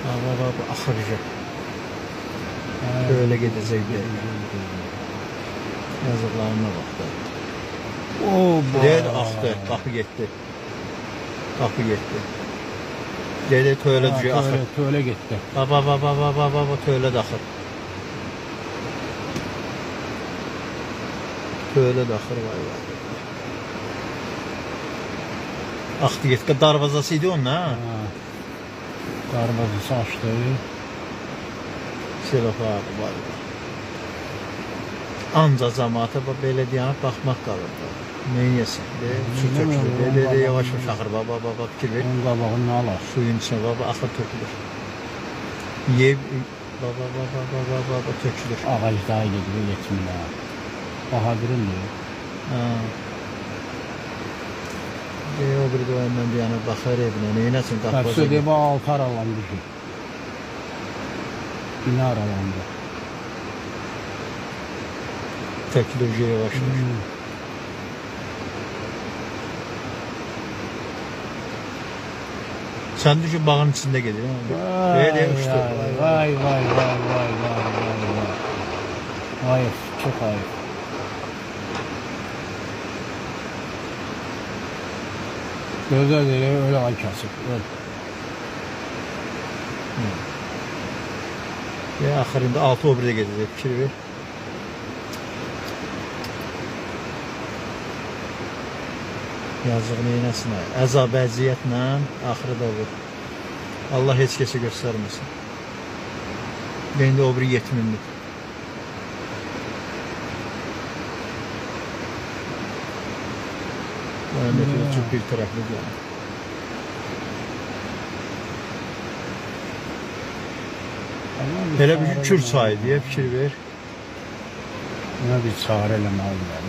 Baba bu axırıcı. Böyle gedəcək bir. Yazıqlarına bax da. Red axdı, qapı getdi. Qapı getdi. Dedi tövlə düşüyor axır. Tövlə getdi. Baba tövlə daxır. Tövlə daxır vay vay. Axdı getdi. Darvazası idi onun ha. Darvazası açdı. Silahlar var. Anca cəmaata belə deyənə baxmaq qalır. Neyəsin? Çökülür. Belə yavaş axır. Baba fikir ver. Onun qabağını nə alar? Suyun içine baba axır tökülür. Yeb baba tökülür. Ağaclar gedir, yetmirlər. Bahadırın deyir. O bir də ondan bir yana baxar evinə. Neynəsin qapı? Təqsir bu altı aralandı ki. Bina aralandı. Tökülür yavaş. Sen düşün bağın içinde gelir. Böyle uçtu. Vay. Hayır, çok hayır. Gözler değil, öyle ay kasıp. Ya ahırında 6 obirde gelecek. Fikir ver. Yazıq neynəsin? Əzab əziyyətlə axırı da olur. Allah heç kəsə göstərməsin. İndi o biri yetmindir. Məmləkət çox bir tərəflidir yəni. Elə bir kür çayı deyə fikir ver. Buna bir çare eləməlidirlər.